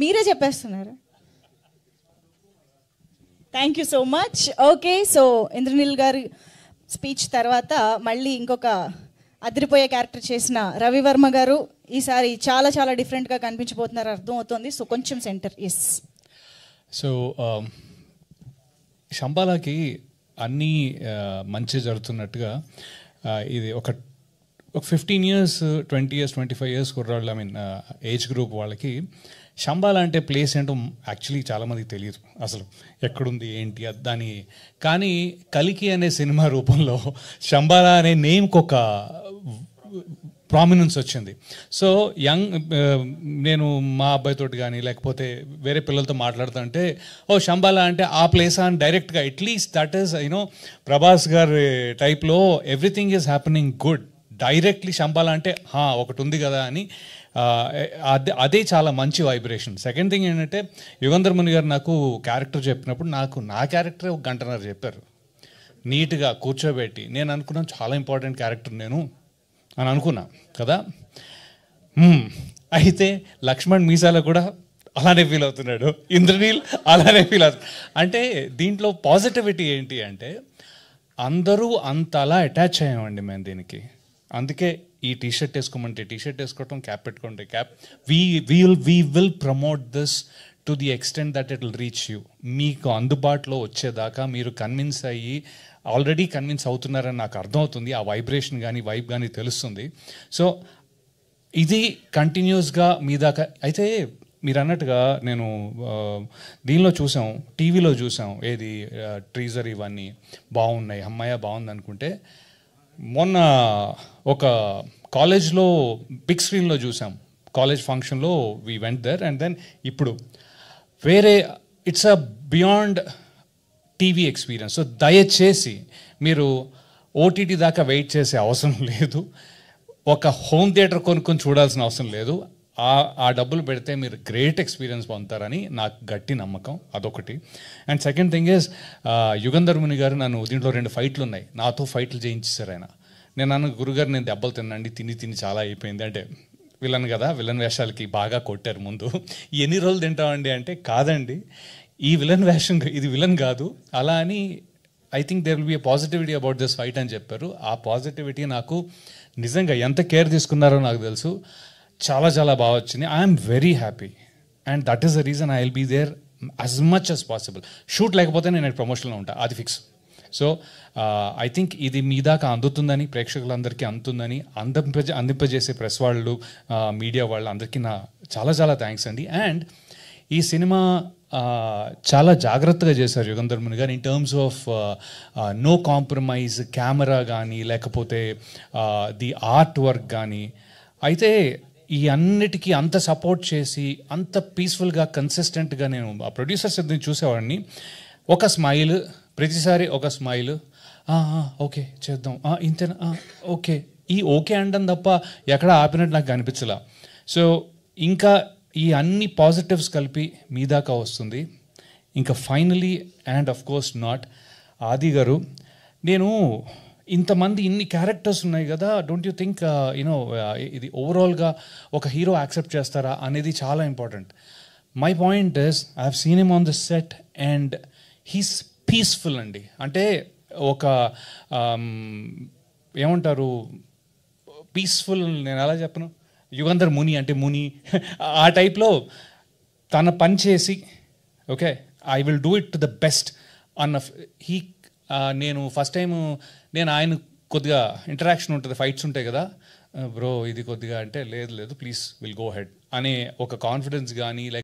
మీరే చెప్పేస్తున్నారు. Thank you so much. Okay, so Indraneel గారి స్పీచ్ తర్వాత మళ్ళీ ఇంకొక అదిరిపోయే క్యారెక్టర్ చేసిన రవివర్మ గారు ఈసారి చాలా చాలా డిఫరెంట్గా కనిపించబోతున్నారు అర్థం అవుతుంది. సో కొంచెం సెంటర్. ఎస్. సో శంబాలాకి అన్నీ మంచి జరుగుతున్నట్టుగా ఇది ఒక 15 years 20 years 25 years కుర్రాళ్ళు, ఐ మీన్ ఏజ్ గ్రూప్ వాళ్ళకి శంబాలా అంటే ప్లేస్ ఏంటో యాక్చువల్లీ చాలామందికి తెలియదు అసలు ఎక్కడుంది ఏంటి దాని. కానీ కలికి అనే సినిమా రూపంలో శంబాలా అనే నేమ్కి ఒక ప్రామినెన్స్ వచ్చింది. సో నేను మా అబ్బాయితోటి కానీ లేకపోతే వేరే పిల్లలతో మాట్లాడుతుంటే ఓ శంబాలా అంటే ఆ ప్లేస్ అని డైరెక్ట్గా at least that is you know Prabhas గారి టైప్లో everything is happening good. Directly Shambala అంటే ఒకటి ఉంది కదా అని అదే చాలా మంచి వైబ్రేషన్. సెకండ్ థింగ్ ఏంటంటే యుగంధర్ ముని గారు నాకు క్యారెక్టర్ చెప్పినప్పుడు నా క్యారెక్టరే 1 గంటన్నర చెప్పారు నీట్గా కూర్చోబెట్టి. నేను అనుకున్నాను చాలా ఇంపార్టెంట్ క్యారెక్టర్ నేను అని అనుకున్నా కదా. అయితే లక్ష్మణ్ మీసాలో కూడా అలానే ఫీల్ అవుతున్నాడు, ఇంద్రనీల్ అలానే ఫీల్ అవుతున్నాడు. అంటే దీంట్లో పాజిటివిటీ ఏంటి అంటే అందరూ అంత అలా అటాచ్ అయ్యామండి మేము దీనికి. అందుకే ఈ టీషర్ట్ వేసుకోమంటే టీషర్ట్ వేసుకోవటం, క్యాప్ పెట్టుకుంటే cap. We will promote this to the extent that it will reach you. మీకు అందుబాటులో వచ్చేదాకా మీరు కన్విన్స్ అయ్యి ఆల్రెడీ కన్విన్స్ అవుతున్నారని నాకు అర్థమవుతుంది. ఆ వైబ్రేషన్ కానీ వైబ్ కానీ తెలుస్తుంది. సో ఇది కంటిన్యూస్గా మీ దాకా. అయితే మీరు అన్నట్టుగా నేను దీనిలో చూసాం, టీవీలో చూసాం, ఏది ట్రీజర్ ఇవన్నీ బాగున్నాయి, అమ్మాయ బాగుంది అనుకుంటే మొన్న ఒక కాలేజ్లో బిగ్ స్క్రీన్లో చూసాం, కాలేజ్ ఫంక్షన్లో we went there. And then ఇప్పుడు వేరే it's a beyond TV experience. So దయచేసి మీరు ఓటీటీ దాకా వెయిట్ చేసే అవసరం లేదు, ఒక హోమ్ థియేటర్ కొనుక్కొని చూడాల్సిన అవసరం లేదు. ఆ డబ్బులు పెడితే మీరు గ్రేట్ ఎక్స్పీరియన్స్ పొందుతారని నాకు గట్టి నమ్మకం. అదొకటి. And second thing is Yugandhar Muni గారు నన్ను దీంట్లో 2 ఫైట్లు ఉన్నాయి, నాతో ఫైట్లు చేయించారు ఆయన. నేను అన్న గురుగారు నేను దెబ్బలు తినండి, తిని చాలా అయిపోయింది అంటే విలన్ కదా, విలన్ వేషాలకి బాగా కొట్టారు ముందు. ఎన్ని రోజులు తింటామండి అంటే కాదండి, ఈ విలన్ వేషం ఇది విలన్ కాదు అలా అని. I think there will be a positivity about this fight అని చెప్పారు. ఆ పాజిటివిటీ నాకు నిజంగా ఎంత కేర్ తీసుకున్నారో నాకు తెలుసు. చాలా చాలా బాగా వచ్చింది. I'm very happy and that is the reason I will be there as much as possible. Shoot లేకపోతే నేను ప్రమోషన్లో ఉంటా, అది ఫిక్స్. సో ఐ థింక్ ఇది మీ దాకా అందుతుందని, ప్రేక్షకులందరికీ అందుతుందని, అందింపజేసే ప్రెస్ వాళ్ళు, మీడియా వాళ్ళు అందరికీ నా చాలా చాలా థ్యాంక్స్ అండి. అండ్ ఈ సినిమా చాలా జాగ్రత్తగా చేశారు యుగంధర్ ముని గారు in terms of no compromise, camera కానీ లేకపోతే ది ఆర్ట్ వర్క్ కానీ. అయితే ఈ అన్నిటికీ అంత సపోర్ట్ చేసి అంత పీస్ఫుల్గా కన్సిస్టెంట్గా నేను ఆ ప్రొడ్యూసర్స్ ఇద్దరిని చూసేవాడిని. ఒక స్మైల్, ప్రతిసారి ఒక స్మైల్, ఓకే చేద్దాం, ఇంతేనా, ఓకే, ఈ ఓకే అనడం తప్ప ఎక్కడ ఆపినట్టు నాకు అనిపించలా. సో ఇంకా ఈ అన్ని పాజిటివ్స్ కలిపి మీ దాకా వస్తుంది. ఇంకా finally and of course not ఆది గారు, నేను ఇంతమంది ఇన్ని క్యారెక్టర్స్ ఉన్నాయి కదా, డోంట్ యూ థింక్ యూనో ఇది ఓవరాల్గా ఒక హీరో యాక్సెప్ట్ చేస్తారా అనేది చాలా important. My point is I have seen him on the set and he's peaceful అండి. అంటే ఒక ఏమంటారు పీస్ఫుల్, నేను అలా చెప్పను, యుగంధర్ ముని అంటే ముని ఆ టైప్లో తన పని చేసి okay I will do it to the best అన్న నేను ఫస్ట్ టైం నేను ఆయన కొద్దిగా ఇంటరాక్షన్ ఉంటుంది, ఫైట్స్ ఉంటాయి కదా, బ్రో ఇది కొద్దిగా అంటే లేదు ప్లీజ్ విల్ గో హెడ్ అనే ఒక కాన్ఫిడెన్స్ కానీ